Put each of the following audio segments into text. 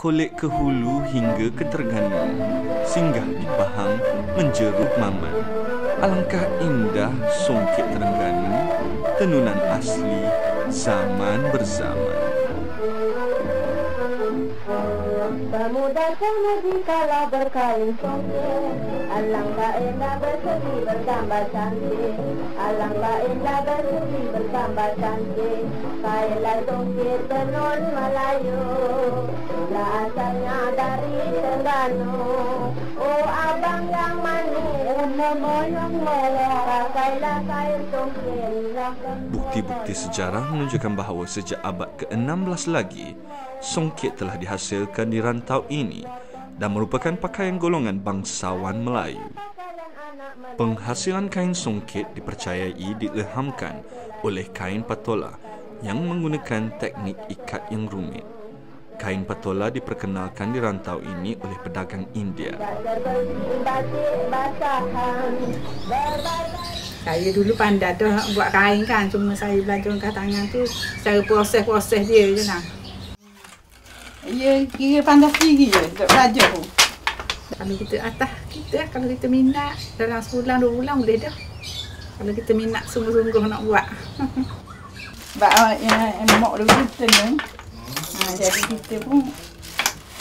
kolek ke hulu hingga ke Terengganu, singgah di Pahang menjeruk Maman. Alangkah indah songket Terengganu, tenunan asli zaman berzaman. Pemuda-pemudi kalau berkain songket, alangkah indah berseri bergambar cantik, alangkah indah berseri bergambar cantik. Kainlah songket tenun Melayu, mula asalnya dari Terengganu. Oh abang yang manis, memoyong molek, pakailah kain songket. Bukti-bukti sejarah menunjukkan bahawa sejak abad ke-16 lagi, songket telah dihasilkan di rantau ini dan merupakan pakaian golongan bangsawan Melayu. Penghasilan kain songket dipercayai diilhamkan oleh kain patola yang menggunakan teknik ikat yang rumit. Kain patola diperkenalkan di rantau ini oleh pedagang India. Saya dulu pandai tu buat kain kan, cuma saya belajar angkat tangan tu secara proses-proses dia je lah. Ya, kira pandai sendiri je untuk belajar tu. Kalau kita atas kita, kalau kita minat dalam sebulan 2 bulan boleh dah. Kalau kita minat sungguh-sungguh nak buat. Sebab yang mak dulu kita ni, jadi kita pun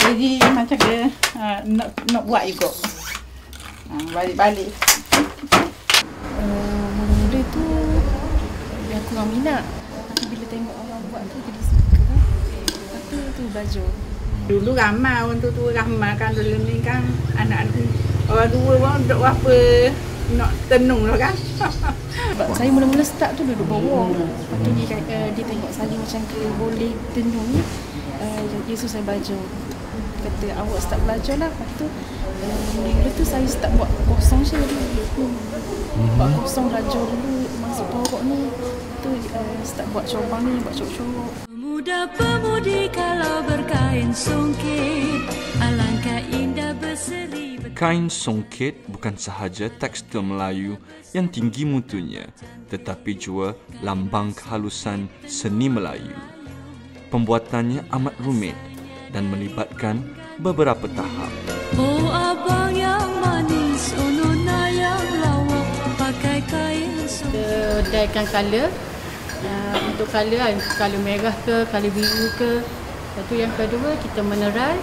jadi macam ke nak buat juga. Balik-balik. Mula-mula tu yang kurang minat, tapi bila tengok orang buat tu jadi suka. Lepas tu belajar. Dulu ramai orang tua ramai kan, dulu ni kan anak-anak orang tua pun duduk apa nak tenung lah kan. Sebab saya mula-mula start tu duduk bawah. Lepas tu dia tengok saya macam ke boleh tenung. Jadi saya belajar. Kata awak start belajar lah. Lepas tu mula-mula tu saya start buat kosong je dulu. Buat kosong belajar dulu masuk pokok ni. Tu start buat corang ni, buat corok-corok. Pemuda-pemudi kalau berkain songket, alangkah indah berseri. Kain songket bukan sahaja tekstil Melayu yang tinggi mutunya, tetapi juga lambang kehalusan seni Melayu. Pembuatannya amat rumit dan melibatkan beberapa tahap. Oh abang yang manis, oh nona yang lawak, pakai kain songket. Kita dyekan colour. Untuk colour colour merah ke, colour biru ke. Lepas tu yang kedua kita menerai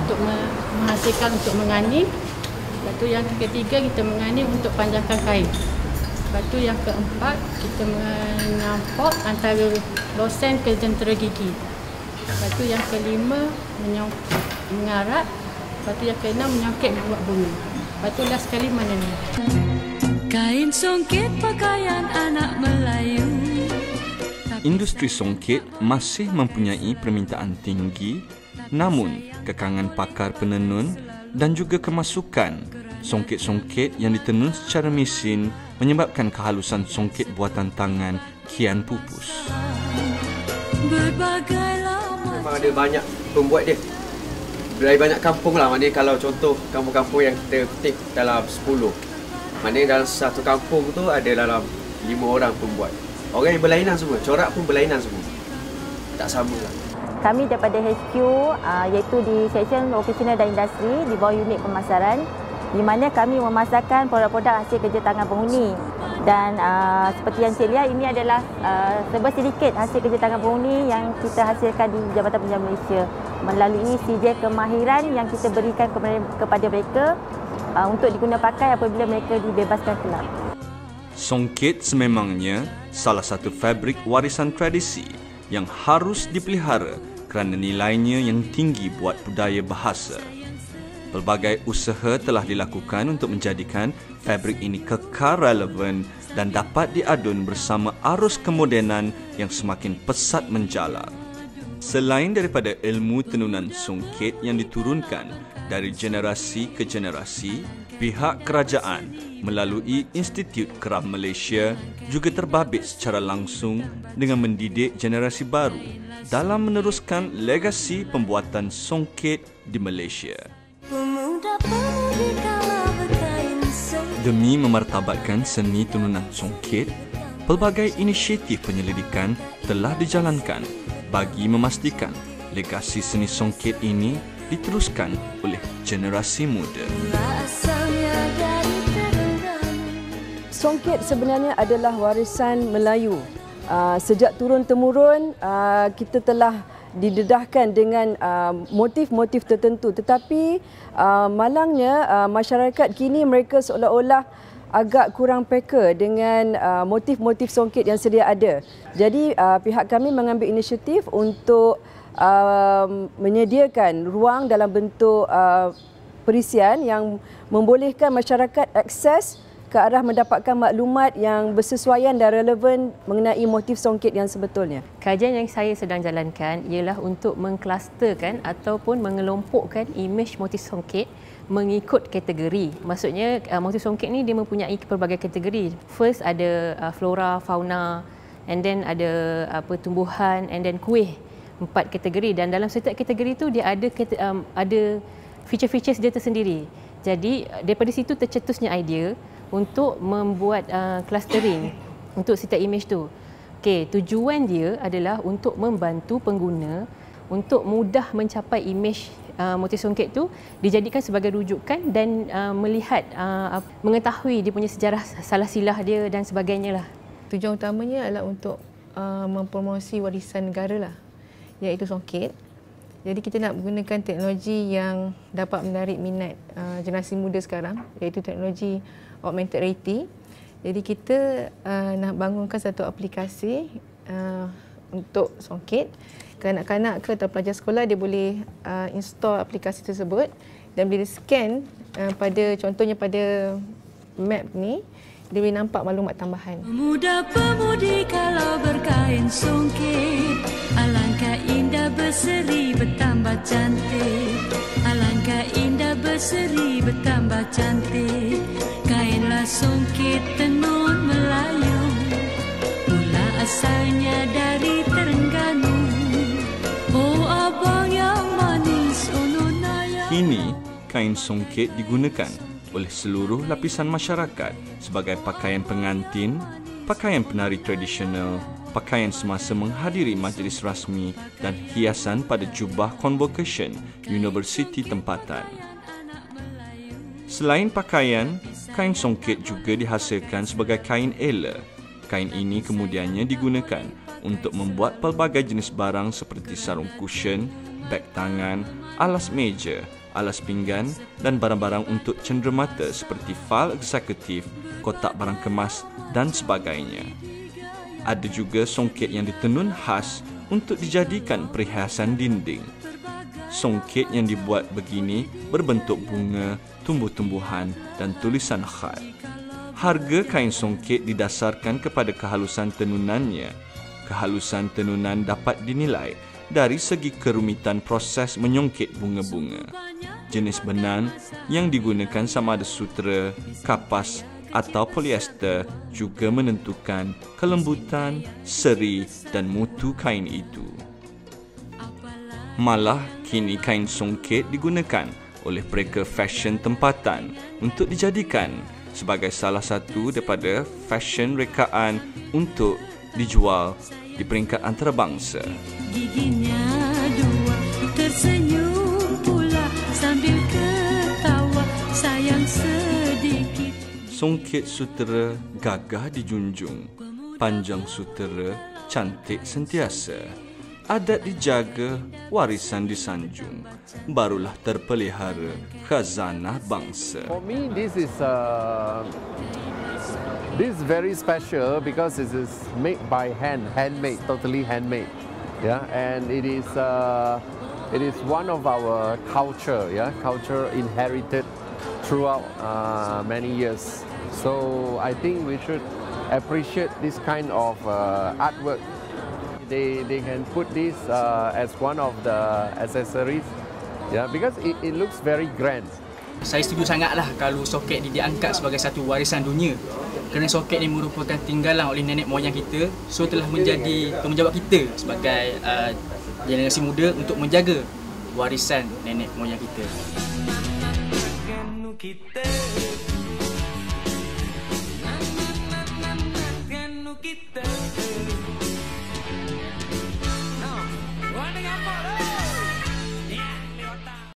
untuk menghasilkan untuk menganim. Lepas tu yang ketiga kita menganim untuk panjangkan kain. Lepas tu yang keempat kita menyampok antara losen ke jentera gigi. Lepas tu yang kelima mengarat. Lepas tu yang keenam menyongket buat bunga. Lepas tu last sekali menenun. Kain songket pakaian anak Melayu. Industri songket masih mempunyai permintaan tinggi, namun kekangan pakar penenun dan juga kemasukan songket-songket yang ditenun secara mesin menyebabkan kehalusan songket buatan tangan kian pupus. Memang ada banyak pembuat dia. Dari banyak kampung lah, maknanya kalau contoh kampung-kampung yang kita petik dalam 10, maknanya dalam satu kampung tu ada dalam 5 orang pembuat. Orang yang berlainan semua, corak pun berlainan semua. Tak sama lah. Kami daripada HQ iaitu di Seksyen Operasional dan Industri di bawah unit pemasaran, di mana kami memasarkan produk-produk hasil kerja tangan penghuni. Dan seperti yang saya lihat, ini adalah serba sedikit hasil kerja tangan penghuni yang kita hasilkan di Jabatan Penjara Malaysia melalui CJ kemahiran yang kita berikan kepada mereka untuk diguna pakai apabila mereka dibebaskan kelab. Songket sememangnya salah satu fabrik warisan tradisi yang harus dipelihara kerana nilainya yang tinggi buat budaya bahasa. Pelbagai usaha telah dilakukan untuk menjadikan fabrik ini kekal relevan dan dapat diadun bersama arus kemodenan yang semakin pesat menjalar. Selain daripada ilmu tenunan songket yang diturunkan dari generasi ke generasi, pihak kerajaan melalui Institut Keram Malaysia juga terbabit secara langsung dengan mendidik generasi baru dalam meneruskan legasi pembuatan songket di Malaysia. Demi memartabatkan seni tenunan songket, pelbagai inisiatif penyelidikan telah dijalankan bagi memastikan legasi seni songket ini diteruskan oleh generasi muda. Songket sebenarnya adalah warisan Melayu. Sejak turun-temurun kita telah didedahkan dengan motif-motif tertentu, tetapi malangnya masyarakat kini mereka seolah-olah agak kurang peka dengan motif-motif songket yang sedia ada. Jadi pihak kami mengambil inisiatif untuk menyediakan ruang dalam bentuk perisian yang membolehkan masyarakat akses ke arah mendapatkan maklumat yang bersesuaian dan relevan mengenai motif songket yang sebetulnya. Kajian yang saya sedang jalankan ialah untuk mengklusterkan ataupun mengelompokkan imej motif songket mengikut kategori. Maksudnya motif songket ni dia mempunyai pelbagai kategori. First ada flora, fauna, and then ada tumbuhan, and then kuih. 4 kategori, dan dalam setiap kategori tu dia ada feature-features dia tersendiri. Jadi daripada situ tercetusnya idea untuk membuat clustering untuk setiap imej tu. Okey, tujuan dia adalah untuk membantu pengguna untuk mudah mencapai imej motif songket tu, dijadikan sebagai rujukan dan melihat mengetahui dia punya sejarah salah silah dia dan sebagainya lah. Tujuan utamanya adalah untuk mempromosi warisan negara lah, iaitu songket. Jadi kita nak menggunakan teknologi yang dapat menarik minat generasi muda sekarang, iaitu teknologi augmented reality. Jadi kita nak bangunkan satu aplikasi untuk songket. Kanak-kanak ke atau pelajar sekolah dia boleh install aplikasi tersebut dan bila scan contohnya pada map ni, dia boleh nampak maklumat tambahan. Pemuda-pemudi kalau berkain songket, alangkah indah berseri bertambah cantik. Alangkah indah berseri bertambah cantik. Kainlah songket tenun Melayu, mula asalnya dari Terengganu. Oh abang yang manis, oh nona yang... Kini, kain songket digunakan oleh seluruh lapisan masyarakat sebagai pakaian pengantin, pakaian penari tradisional, pakaian semasa menghadiri majlis rasmi dan hiasan pada jubah convocation universiti tempatan. Selain pakaian, kain songket juga dihasilkan sebagai kain ela. Kain ini kemudiannya digunakan untuk membuat pelbagai jenis barang seperti sarung cushion, beg tangan, alas meja, alas pinggan dan barang-barang untuk cenderamata seperti fail eksekutif, kotak barang kemas dan sebagainya. Ada juga songket yang ditenun khas untuk dijadikan perhiasan dinding. Songket yang dibuat begini berbentuk bunga, tumbuh-tumbuhan dan tulisan khat. Harga kain songket didasarkan kepada kehalusan tenunannya. Kehalusan tenunan dapat dinilai dari segi kerumitan proses menyongket bunga-bunga. Jenis benang yang digunakan sama ada sutera, kapas atau polyester juga menentukan kelembutan, seri dan mutu kain itu. Malah kini kain songket digunakan oleh mereka fashion tempatan untuk dijadikan sebagai salah satu daripada fashion rekaan untuk dijual di peringkat antarabangsa. Giginya dua, tersenyum pula sambil ketawa, sayang sedikit. Songket sutera gagah dijunjung, panjang sutera cantik sentiasa. Adat dijaga, warisan disanjung, barulah terpelihara khazanah bangsa. For me, this is very special because it is made by hand, handmade, totally handmade. Yeah, and it is one of our culture, yeah, culture inherited throughout many years. So I think we should appreciate this kind of artwork. They can put this as one of the accessories, yeah, because it looks very grand. Saya setuju sangatlah kalau songket diangkat sebagai satu warisan dunia. Kerana songket ini merupakan tinggalan oleh nenek moyang kita, so telah menjadi tanggungjawab kita sebagai generasi muda untuk menjaga warisan nenek moyang kita.